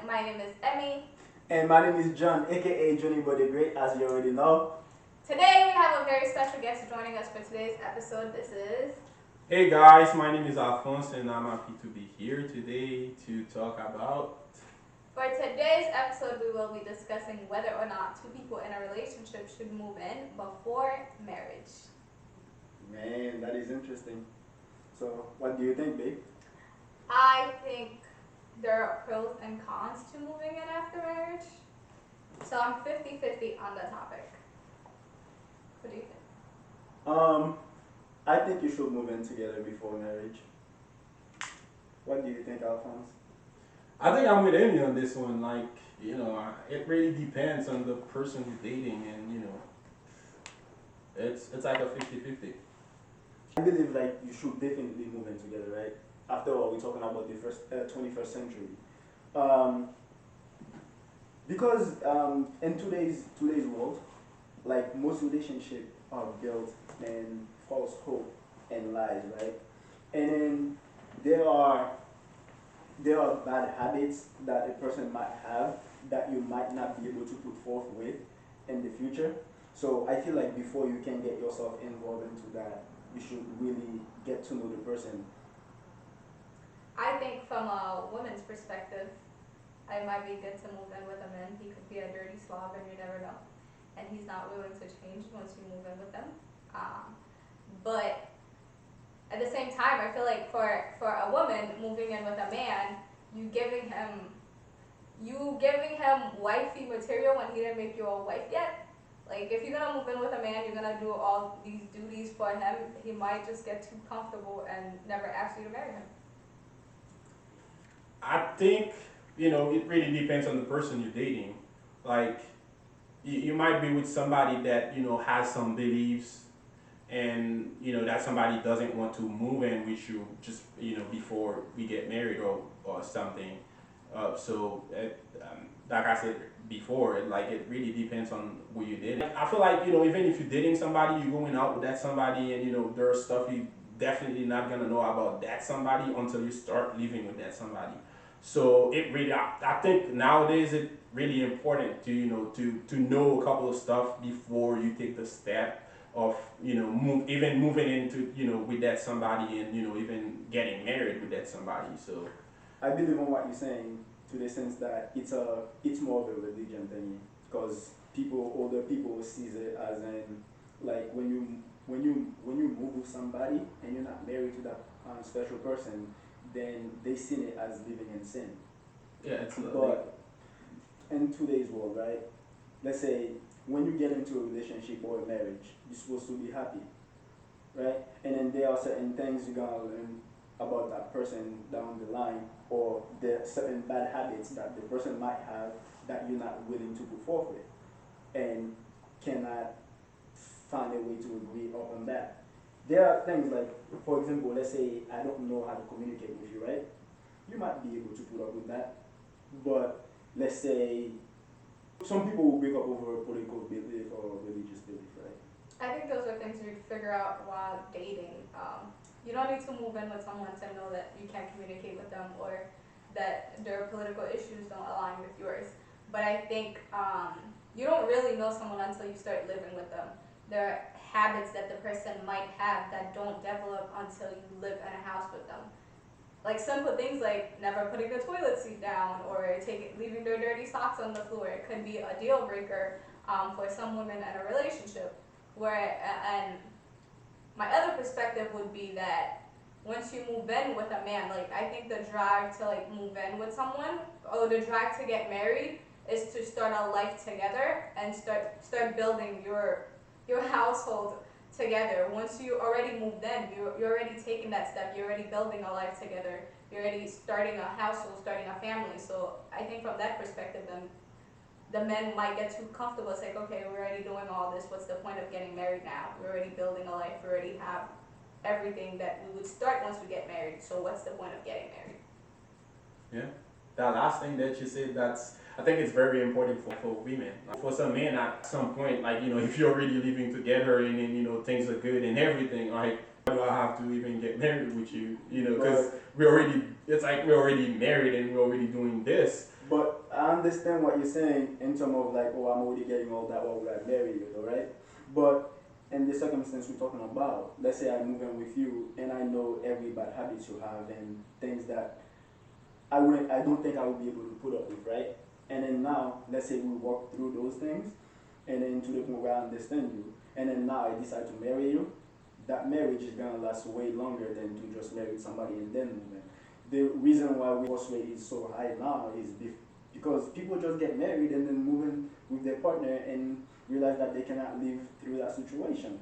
My name is Emmy. And my name is John, aka Johnny Body Great, as you already know. Today we have a very special guest joining us for today's episode. This is... Hey guys, my name is Alphonse and I'm happy to be here today to talk about... For today's episode, we will be discussing whether or not two people in a relationship should move in before marriage. Man, that is interesting. So, what do you think, babe? I think there are pros and cons to moving in after marriage. So I'm 50-50 on the topic. What do you think? I think you should move in together before marriage. What do you think, Alphonse? I think I'm with Amy on this one. It really depends on the person you're dating and, it's like a 50-50. I believe you should definitely move in together, right? After all, we're talking about the 21st century. Because in today's world, most relationships are built in false hope and lies, right? And then there are bad habits that a person might have that you might not be able to put forth with in the future. So I feel like before you can get yourself involved into that, you should really get to know the person. I think from a woman's perspective, it might be good to move in with a man. He could be a dirty slob and you never know. And he's not willing to change once you move in with him. But at the same time, I feel like for a woman moving in with a man, you giving him wifey material when he didn't make you a wife yet. Like, if you're gonna move in with a man, you're gonna do all these duties for him. He might just get too comfortable and never ask you to marry him. I think, it really depends on the person you're dating. Like, you might be with somebody that, has some beliefs and, that somebody doesn't want to move in with you just, before we get married or something. Like I said before, it really depends on who you did. I feel like, even if you're dating somebody, you're going out with that somebody and, there's stuff you definitely not going to know about that somebody until you start living with that somebody. So it really, I think nowadays it's really important to, to know a couple of stuff before you take the step of, even moving into, with that somebody and, even getting married with that somebody. So I believe in what you're saying to the sense that it's more of a religion thingy, because older people sees it as in when you move with somebody and you're not married to that special person, then they see it as living in sin. yeah, it's But in today's world, right? Let's say when you get into a relationship or a marriage, you're supposed to be happy, right? And then there are certain things you're gonna learn about that person down the line, or there are certain bad habits that the person might have that you're not willing to put forth with, and cannot find a way to agree upon that. There are things like, for example, let's say I don't know how to communicate with you, right? You might be able to put up with that, but let's say some people will break up over a political belief or religious belief, right? I think those are things you'd figure out while dating. You don't need to move in with someone to know that you can't communicate with them or that their political issues don't align with yours. But I think you don't really know someone until you start living with them. There are habits that the person might have that don't develop until you live in a house with them. Like simple things like never putting the toilet seat down or leaving their dirty socks on the floor. It could be a deal breaker for some women in a relationship. And my other perspective would be that once you move in with a man, I think the drive to move in with someone or the drive to get married is to start a life together and start building your household together. Once you already moved in, you're already taking that step. You're already building a life together. You're already starting a household, starting a family. So I think from that perspective, then the men might get too comfortable. It's like, okay, we're already doing all this. What's the point of getting married now? We're already building a life. We already have everything that we would start once we get married. So what's the point of getting married? Yeah, that last thing that you said, I think it's very important for women. For some men, at some point, if you're already living together and then, things are good and everything, do I have to even get married with you? Because it's like we're already married and we're already doing this. But I understand what you're saying in terms of like, oh, I'm already getting all that, why would I marry you, though, right? But in the circumstance we're talking about, let's say I move in with you and I know every bad habits you have and things that I don't think I would be able to put up with, right? And then now, let's say we walk through those things, and then to the point where I understand you, and then now I decide to marry you, that marriage is gonna last way longer than to just marry somebody and then move in. The reason why divorce rate is so high now is because people just get married and then move in with their partner and realize that they cannot live through that situation.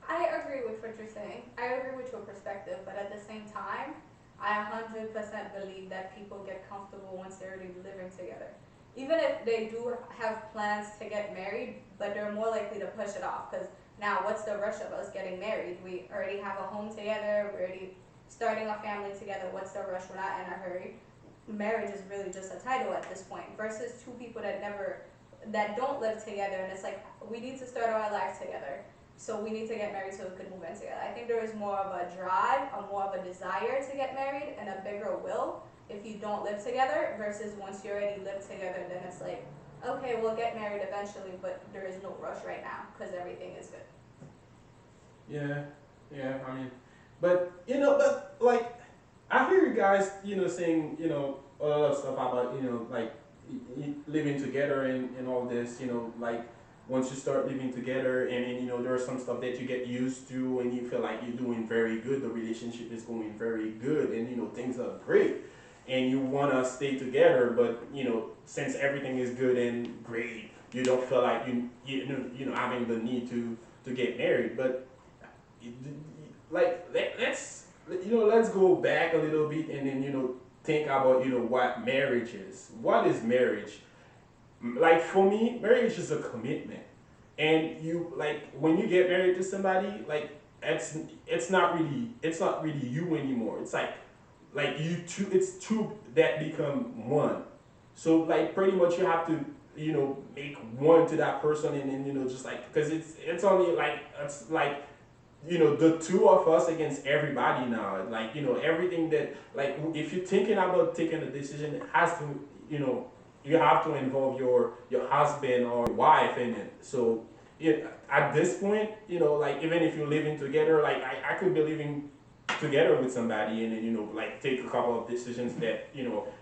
I agree with what you're saying. I agree with your perspective, but at the same time, I 100% believe that people get comfortable once they're already living together. Even if they do have plans to get married, but they're more likely to push it off because now what's the rush of us getting married? We already have a home together, we're already starting a family together. What's the rush? We're not in a hurry. Marriage is really just a title at this point versus two people that don't live together and it's like we need to start our lives together. So we need to get married so we could move in together. I think there is more of a drive, or more of a desire to get married, and a bigger will if you don't live together versus once you already live together, then it's like, okay, we'll get married eventually, but there is no rush right now because everything is good. Yeah, yeah. I mean, but but like I hear you guys, saying a lot of stuff about like living together and all this, like once you start living together and then there are some stuff that you get used to and you feel like you're doing very good, the relationship is going very good and things are great and you want to stay together, but since everything is good and great, you don't feel like having the need to get married. But like let's go back a little bit and then think about what marriage is. What is marriage? Like for me, marriage is a commitment, and you like when you get married to somebody, like it's not really you anymore. It's like you two, it's two that become one. So like pretty much you have to make one to that person, and then just like because it's only like it's like the two of us against everybody now. Like everything that like if you're thinking about taking a decision, it has to you have to involve your husband or wife in it. So at this point, like even if you're living together, like I could be living together with somebody and then like take a couple of decisions that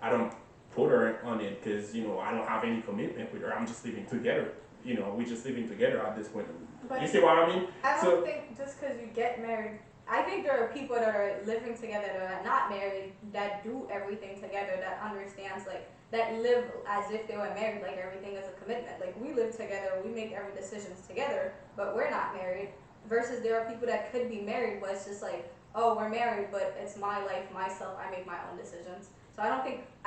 I don't put her on it because I don't have any commitment with her. I'm just living together. We're just living together at this point. You But see what I mean? I don't So think just because you get married, I think there are people that are living together that are not married that do everything together that understands like that live as if they were married, like everything is a commitment. Like we live together, we make every decisions together, but we're not married. Versus there are people that could be married, but it's just like, oh, we're married, but it's my life, myself, I make my own decisions. So I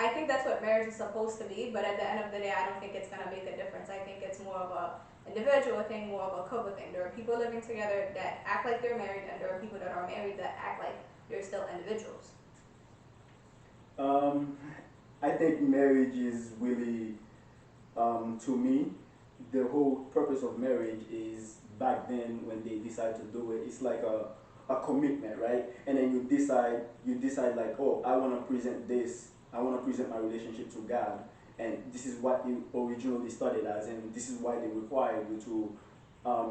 think that's what marriage is supposed to be, but at the end of the day, I don't think it's gonna make a difference. I think it's more of a individual thing, more of a couple thing. There are people living together that act like they're married, and there are people that are married that act like they're still individuals. Um, I think marriage is really, to me, the whole purpose of marriage is back then when they decide to do it. It's like a commitment, right? And then you decide like, oh, I want to present this. I want to present my relationship to God, and this is what it originally started as, and this is why they require you to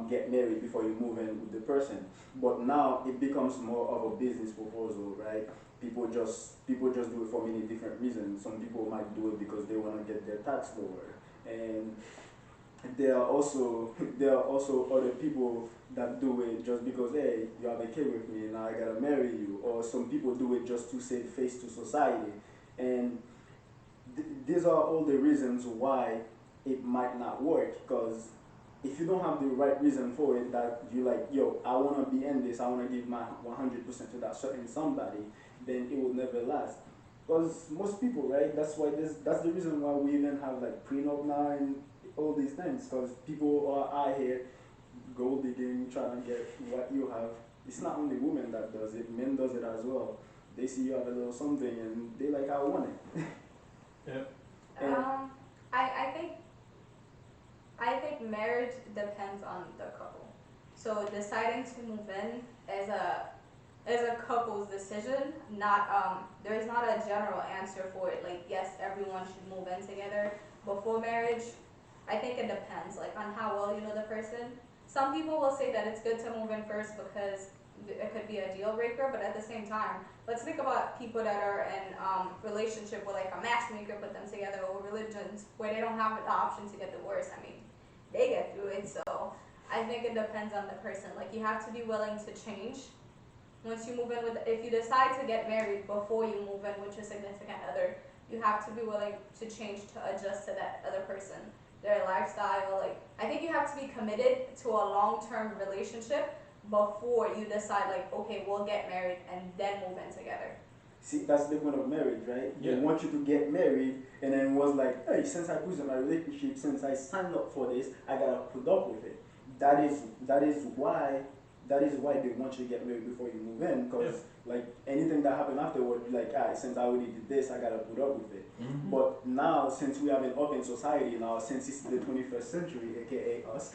get married before you move in with the person. But now it becomes more of a business proposal, right? People just do it for many different reasons. Some people might do it because they want to get their tax lower, and there are also there are also other people that do it just because, hey, you have a kid with me, now I gotta marry you. Or some people do it just to save face to society, and these are all the reasons why it might not work. Because if you don't have the right reason for it, that you like, yo, I want to be in this, I want to give my 100% to that certain somebody, then it will never last. Because most people, right? That's the reason why we even have like prenup now and all these things. Because people are out here gold digging, trying to get what you have. It's not only women that does it; men does it as well. They see you have a little something and they like, I want it. yeah. And Um, I I think marriage depends on the couple. So deciding to move in is is a couple's decision. Not there's not a general answer for it. Like yes, everyone should move in together before marriage. I think it depends, like on how well you know the person. Some people will say that it's good to move in first because it could be a deal breaker, but at the same time, let's think about people that are in relationship with like a matchmaker put them together, or religions where they don't have the option to get divorced. I mean, they get through it. So I think it depends on the person. Like you have to be willing to change once you move in with. If you decide to get married before you move in with your significant other, you have to be willing to change to adjust to that other person, their lifestyle. Like I think you have to be committed to a long-term relationship before you decide like okay we'll get married and then move in together. See, that's the point of marriage, right? They Yeah. want you to get married, and then was like, hey, since I put in my relationship, since I signed up for this, I gotta put up with it. That is why they want you to get married before you move in, because like anything that happened afterward, you're like, ah, since I already did this, I gotta put up with it. Mm-hmm. But now, since we have an open society now, since it's the 21st century, aka us,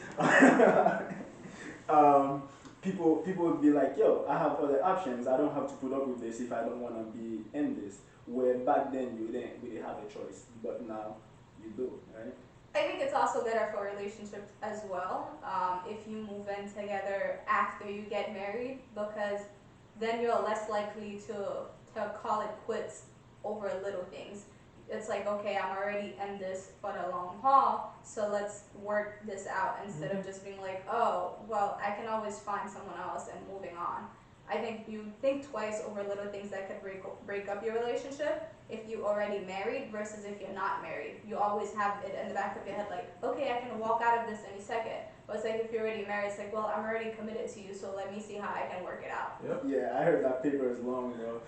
people would be like, yo, I have other options. I don't have to put up with this if I don't want to be in this. Where back then you didn't really have a choice, but now you do, right? I think it's also better for relationships as well, if you move in together after you get married, because then you're less likely to call it quits over little things. It's like, okay, I'm already in this for the long haul, so let's work this out instead of just being like, oh, well, I can always find someone else and moving on. I think you think twice over little things that could break up your relationship if you already married versus if you're not married. You always have it in the back of your head like, okay, I can walk out of this any second. But it's like if you're already married, it's like, well, I'm already committed to you, so let me see how I can work it out. Yep. Yeah, I heard that paper is long, bro.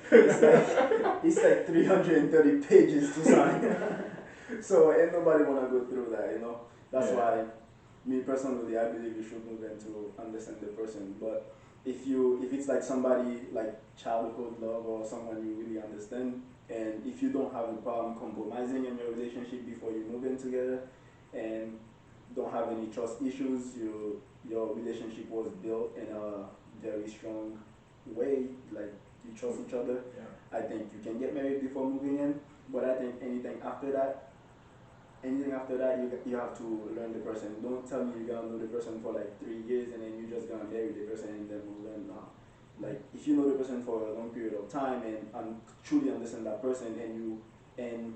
It's like 330 pages to sign. So ain't nobody wanna go through that, you know. That's Yeah. why, me personally, I believe you should move in to understand the person. But if it's like somebody like childhood love or someone you really understand, and if you don't have a problem compromising in your relationship before you move in together, and don't have any trust issues, your relationship was built in a very strong way, like you trust each other. Yeah. I think you can get married before moving in, but I think anything after that, you have to learn the person. Don't tell me you're gonna know the person for like 3 years and then you're just gonna marry the person and then move in. No. Like if you know the person for a long period of time and truly understand that person, and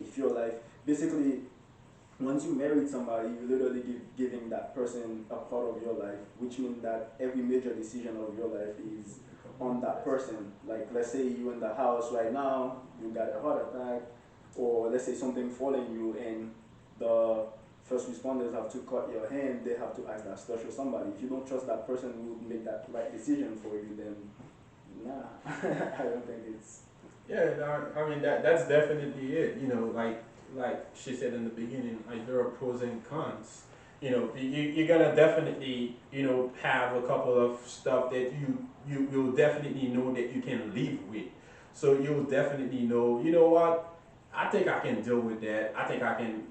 if your life basically, once you married somebody, you literally giving that person a part of your life, which means that every major decision of your life is on that person. Like let's say you in the house right now, you got a heart attack, or let's say something falling you and the first responders have to cut your hand, they have to ask that special somebody. If you don't trust that person who would make that right decision for you, then nah, I don't think it's. Yeah, I mean that's definitely it. Like she said in the beginning, like there are pros and cons. You're gonna definitely have a couple of stuff that you will definitely know that you can live with. So you'll definitely know. You know what? I think I can deal with that. I think I can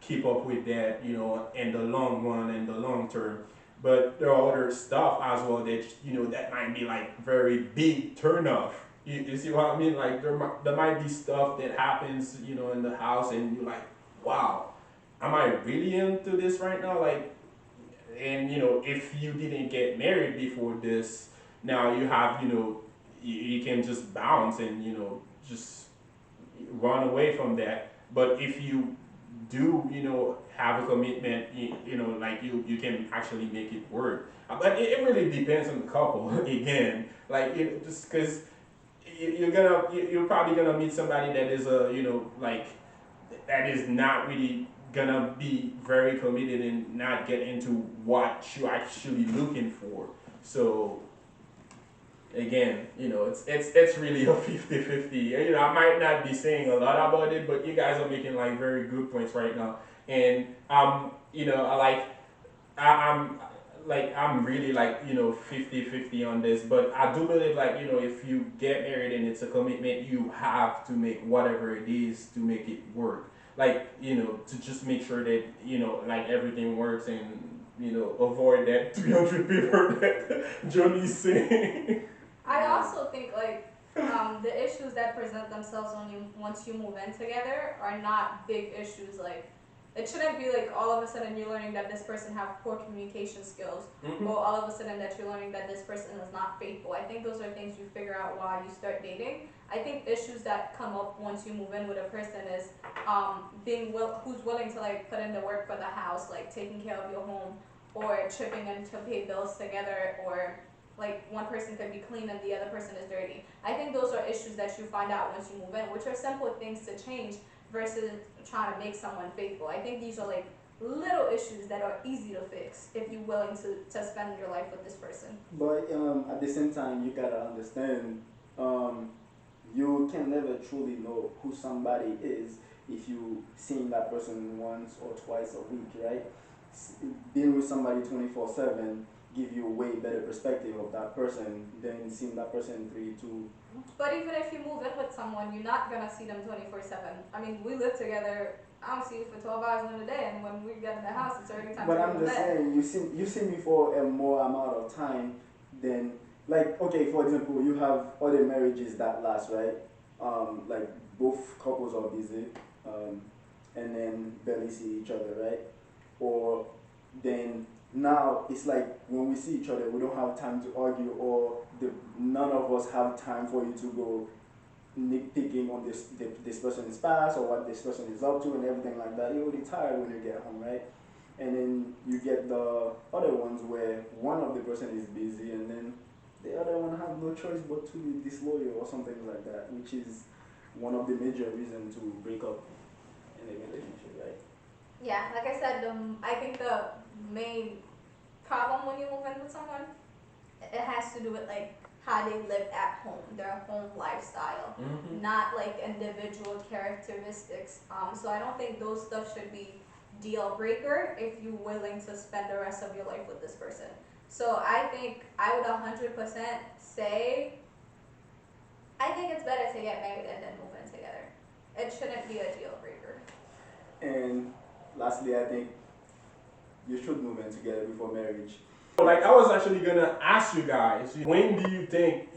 keep up with that. In the long run and the long term. But there are other stuff as well that that might be like very big turn off. You see what I mean? Like there might be stuff that happens, in the house, and you're like, wow, am I really into this right now? Like, and if you didn't get married before this, now you have, you can just bounce and just run away from that. But if you do, have a commitment, like you can actually make it work. But it really depends on the couple again. Like, just because you're probably gonna meet somebody that is like that is not really gonna be very committed and not get into what you're actually looking for. So again, it's really a 50-50. I might not be saying a lot about it, but you guys are making like very good points right now. And I like I'm I'm really like 50-50 on this, but I do believe like if you get married and it's a commitment, you have to make whatever it is to make it work. Like to just make sure that like everything works, and avoid that 300 paper that Johnny's saying. I also think like the issues that present themselves when you once you move in together are not big issues. Like it shouldn't be like all of a sudden you're learning that this person have poor communication skills, Mm-hmm. or all of a sudden that you're learning that this person is not faithful. I think those are things you figure out while you start dating. I think issues that come up once you move in with a person is who's willing to like put in the work for the house, like taking care of your home, or chipping in to pay bills together, or like one person could be clean and the other person is dirty. I think those are issues that you find out once you move in, which are simple things to change versus trying to make someone faithful. I think these are like little issues that are easy to fix if you're willing to spend your life with this person. But at the same time, you gotta understand, um, you can never truly know who somebody is if you seeing that person once or twice a week, right? S- Being with somebody 24/7 give you a way better perspective of that person than seeing that person 3 2. But even if you move in with someone, you're not gonna see them 24/7. I mean, we live together. I don't see you for 12 hours in a day, and when we get in the house, it's already time to But go I'm to just bed. saying, you see me for a more amount of time than, like, okay, for example, you have other marriages that last, right? Like both couples are busy, um, and then barely see each other, right? Or then now it's like when we see each other, we don't have time to argue, or none of us have time for you to go nitpicking on this person's past or what this person is up to and everything like that. You're already tired when you get home, right? And then you get the other ones where one of the person is busy and then the other one have no choice but to be disloyal or something like that, which is one of the major reasons to break up in a relationship, right? Yeah, like I said, I think the main problem when you move in with someone, it has to do with like how they live at home, their home lifestyle, Mm-hmm. not like individual characteristics. So I don't think those stuff should be deal breaker if you're willing to spend the rest of your life with this person. So I think I would 100% say I think it's better to get married and then move in together. It shouldn't be a deal breaker. And lastly, I think you should move in together before marriage. Like I was actually gonna ask you guys, when do you think,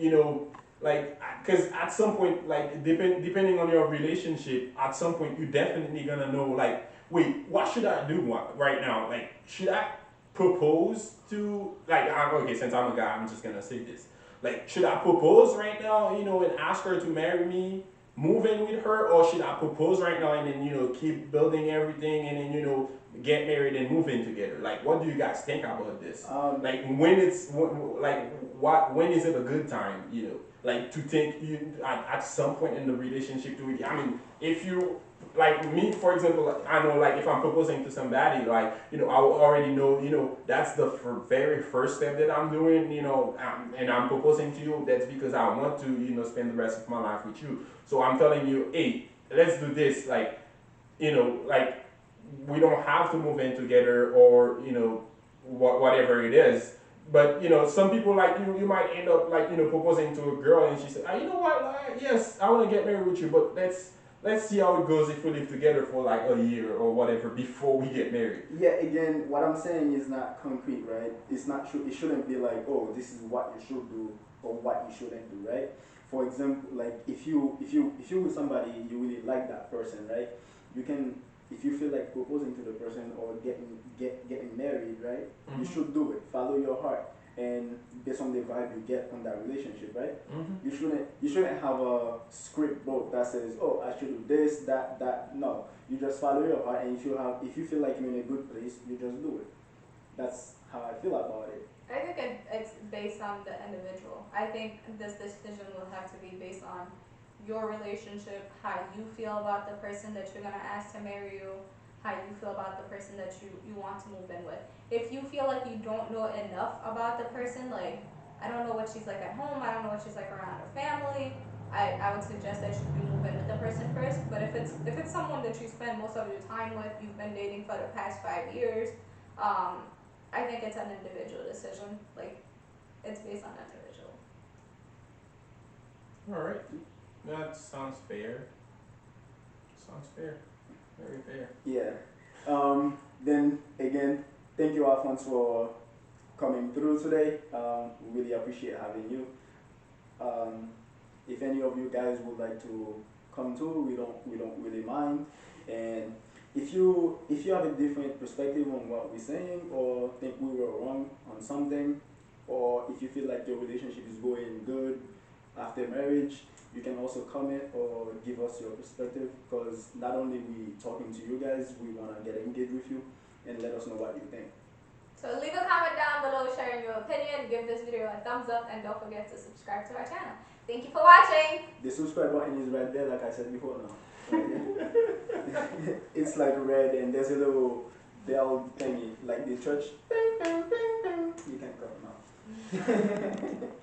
like, because at some point, like, depending on your relationship, at some point you're definitely gonna know, like, wait, what should I do right now? Like, should I propose to, like, okay, since I'm a guy, I'm just gonna say this. Like, should I propose right now, and ask her to marry me, move in with her, or should I propose right now and then, keep building everything and then, get married and move in together? Like, what do you guys think about this? Like, when is it a good time, like to think at some point in the relationship to it? I mean, if you like me, for example, like, I know, like, if I'm proposing to somebody, like, I will already know, that's the very first step that I'm doing, and I'm proposing to you. That's because I want to, spend the rest of my life with you. So I'm telling you, hey, let's do this. Like, like, we don't have to move in together, or whatever it is. But some people, like, you might end up, like, proposing to a girl and she said, you know what, yes, I want to get married with you, but let's see how it goes if we live together for like a year or whatever before we get married. Yeah, again, what I'm saying is not concrete, right? It's not true. It shouldn't be like, oh, this is what you should do or what you shouldn't do, right? For example, like if you with somebody you really like that person, right? You can, if you feel like proposing to the person or getting married, right? You Mm-hmm. should do it. Follow your heart and based on the vibe you get from that relationship, right? Mm-hmm. You shouldn't have a script book that says, oh, I should do this, that. No, you just follow your heart, and if you feel like you're in a good place, you just do it. That's how I feel about it. I think it's based on the individual. I think this decision will have to be based on your relationship, how you feel about the person that you're gonna ask to marry you, how you feel about the person that you want to move in with. If you feel like you don't know enough about the person, like I don't know what she's like at home, I don't know what she's like around her family, I would suggest that you move in with the person first. But if it's someone that you spend most of your time with, you've been dating for the past 5 years, I think it's an individual decision. Like it's based on the individual. All right, that sounds fair. Sounds fair. Very fair. Yeah. Then again, thank you, Alphonse, for coming through today. We really appreciate having you. If any of you guys would like to come too, we don't really mind. And if you have a different perspective on what we're saying, or think we were wrong on something, or if you feel like your relationship is going good after marriage, you can also comment or give us your perspective, because not only we talking to you guys, we want to get engaged with you and let us know what you think. So leave a comment down below sharing your opinion, give this video a thumbs up, and don't forget to subscribe to our channel. Thank you for watching. The subscribe button is right there, like I said before now. Right here. It's like red, and there's a little bell thingy, like the church. You can cut them out.